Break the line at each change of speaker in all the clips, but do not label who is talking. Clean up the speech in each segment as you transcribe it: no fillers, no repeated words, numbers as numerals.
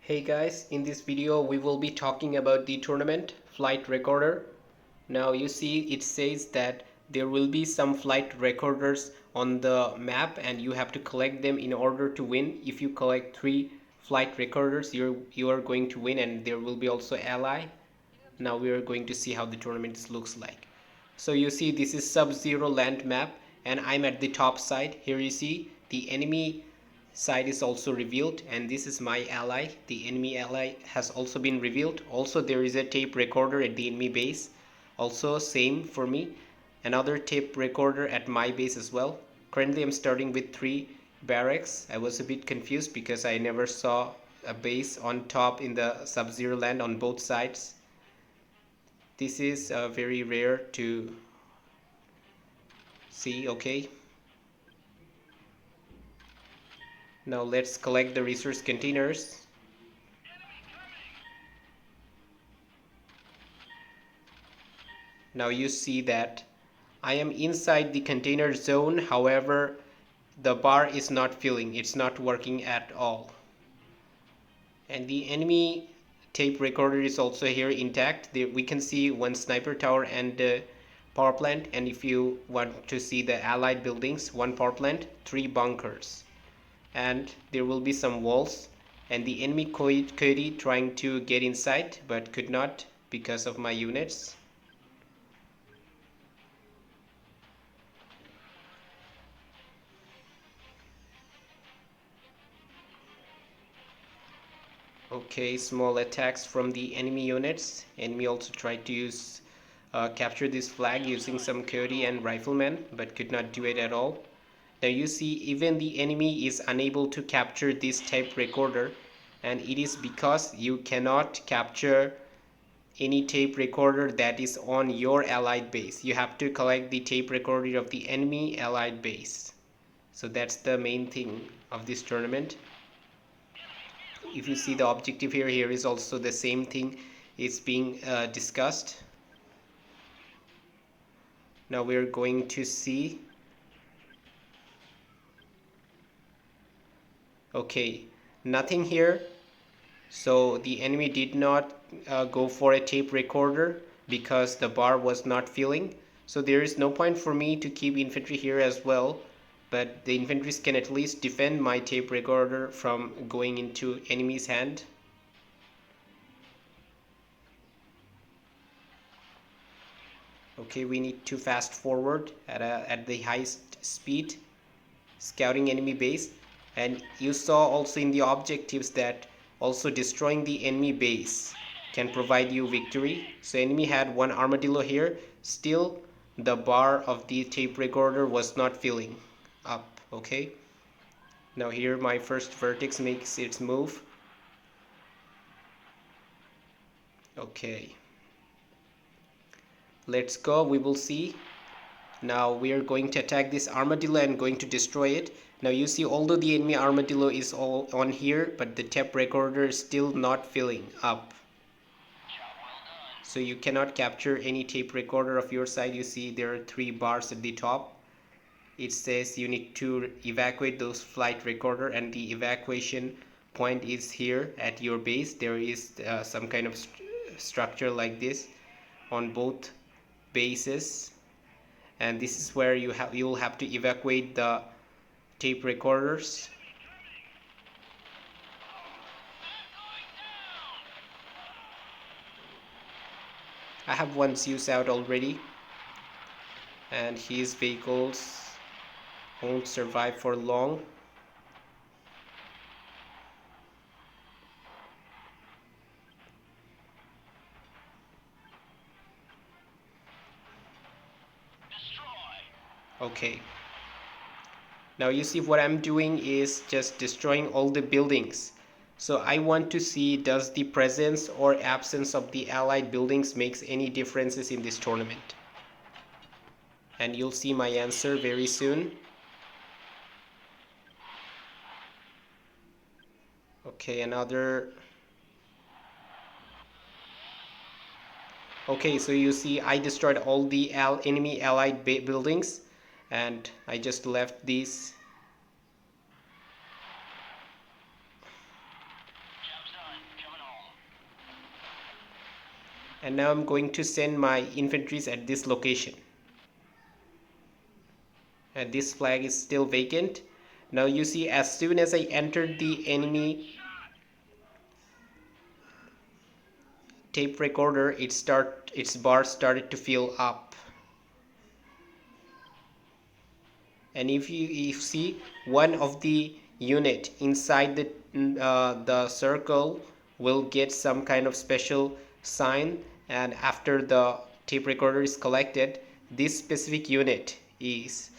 Hey guys, in this video we will be talking about the tournament flight recorder. Now you see it says that there will be some flight recorders on the map and you have to collect them in order to win. If you collect 3 flight recorders, you are going to win, and there will be also ally. Now we are going to see how the tournament looks like. So you see this is Sub-Zero land map and I'm at the top side. Here you see the enemy side is also revealed, and this is my ally. The enemy ally has also been revealed. Also there is a tape recorder at the enemy base. Also same for me. Another tape recorder at my base as well. Currently I'm starting with 3 barracks. I was a bit confused because I never saw a base on top in the Sub-Zero land on both sides. This is very rare to see. Okay, now let's collect the resource containers. Now you see that I am inside the container zone, however the bar is not filling, it's not working at all. And the enemy tape recorder is also here intact. There we can see one sniper tower and power plant, and if you want to see the allied buildings, 1 power plant, 3 bunkers, and there will be some walls, and the enemy Coyote trying to get inside but could not because of my units. Okay, small attacks from the enemy units. Enemy also tried to use capture this flag using some Coyote and riflemen but could not do it at all. Now you see even the enemy is unable to capture this tape recorder, and it is because you cannot capture any tape recorder that is on your allied base. You have to collect the tape recorder of the enemy allied base. So that's the main thing of this tournament. If you see the objective here is also the same thing is being discussed. Now we're going to see. Okay, nothing here. So the enemy did not go for a tape recorder because the bar was not filling. So there is no point for me to keep infantry here as well, but the infantries can at least defend my tape recorder from going into enemy's hand. Okay, we need to fast forward at the highest speed, scouting enemy base. And you saw also in the objectives that also destroying the enemy base can provide you victory. So enemy had 1 armadillo here, still the bar of the tape recorder was not filling up. Okay, now here my first vertex makes its move. Okay, let's go. We will see. Now we are going to attack this armadillo and going to destroy it. Now you see, although the enemy armadillo is all on here, but the tape recorder is still not filling up. So you cannot capture any tape recorder of your side. You see there are 3 bars at the top. It says you need to evacuate those flight recorder, and the evacuation point is here at your base. There is some kind of structure like this on both bases, and this is where you will have to evacuate the tape recorders. I have 1 Zeus out already, and his vehicles won't survive for long. Okay, now you see what I'm doing is just destroying all the buildings. So I want to see, does the presence or absence of the allied buildings makes any differences in this tournament? And you'll see my answer very soon. Okay, another. Okay, so you see I destroyed all the enemy allied buildings, and I just left these. And now I'm going to send my infantries at this location. And this flag is still vacant. Now you see, as soon as I entered the enemy tape recorder, its bar started to fill up. And if you see, one of the unit inside the circle will get some kind of special sign, and after the tape recorder is collected, this specific unit is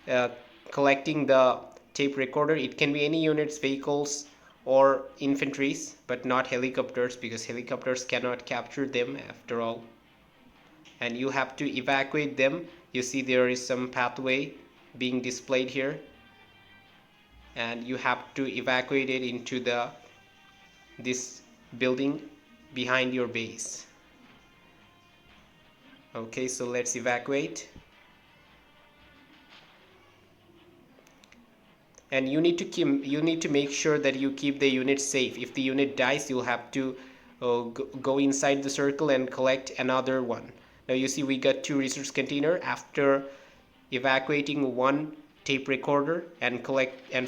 uh, collecting the tape recorder. It can be any units, vehicles or infantries, but not helicopters, because helicopters cannot capture them after all. And you have to evacuate them. You see there is some pathway being displayed here, and you have to evacuate it into this building behind your base. Okay, so let's evacuate. And you need to make sure that you keep the unit safe. If the unit dies, you'll have to go inside the circle and collect another one. Now you see we got 2 resource container after evacuating 1 tape recorder, and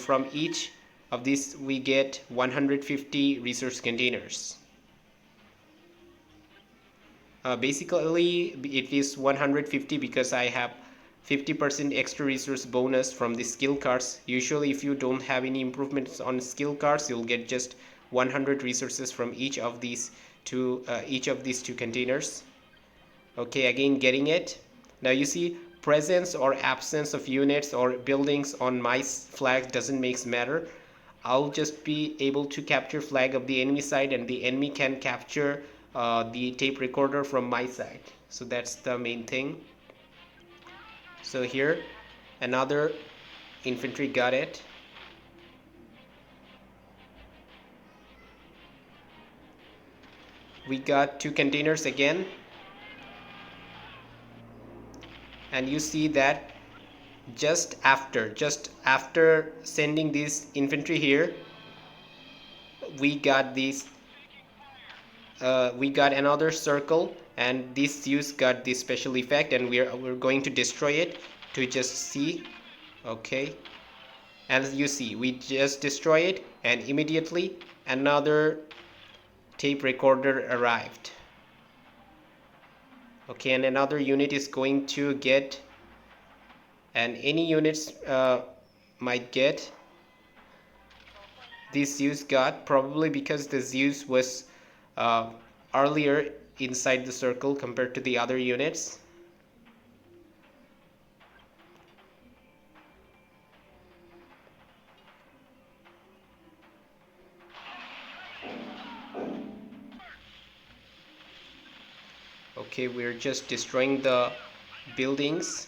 from each of these we get 150 resource containers. Basically it is 150 because I have 50% extra resource bonus from the skill cards. Usually if you don't have any improvements on skill cards, you'll get just 100 resources from each of these two containers. Okay, again getting it. Now you see, presence or absence of units or buildings on my flag doesn't make matter. I'll just be able to capture flag of the enemy side, and the enemy can capture the tape recorder from my side. So that's the main thing. So here another infantry got it. We got 2 containers again, and you see that just after sending this infantry here, we got another circle, and this Zeus got this special effect, and we're going to destroy it to just see. Okay, and as you see, we just destroy it, and immediately another tape recorder arrived. Okay, and another unit is going to get, and any units might get. This Zeus got, probably because the Zeus was earlier inside the circle compared to the other units. Okay, we're just destroying the buildings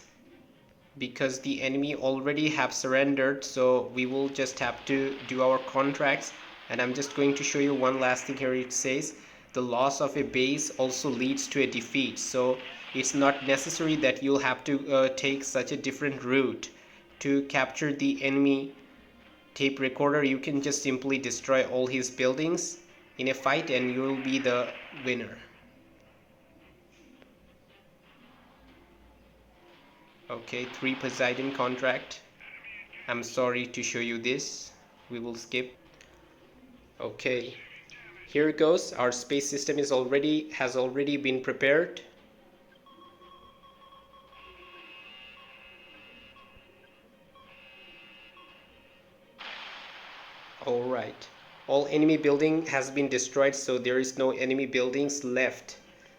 because the enemy already have surrendered, so we will just have to do our contracts. And I'm just going to show you one last thing here. It says the loss of a base also leads to a defeat, so it's not necessary that you'll have to take such a different route to capture the enemy tape recorder. You can just simply destroy all his buildings in a fight and you'll be the winner. Okay, 3 Poseidon contract. I'm sorry to show you this. We will skip. Okay, here it goes. Our space system has already been prepared. All right. All enemy building has been destroyed, so there is no enemy buildings left.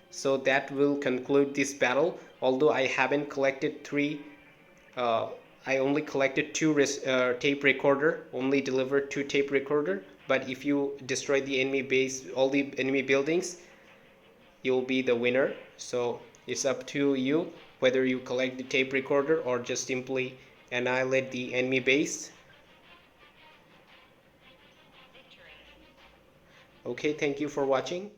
So that will conclude this battle. Although I haven't collected 3, I only collected 2 tape recorder, only delivered 2 tape recorder. But if you destroy the enemy base, all the enemy buildings, you'll be the winner. So it's up to you whether you collect the tape recorder or just simply annihilate the enemy base. Okay, thank you for watching.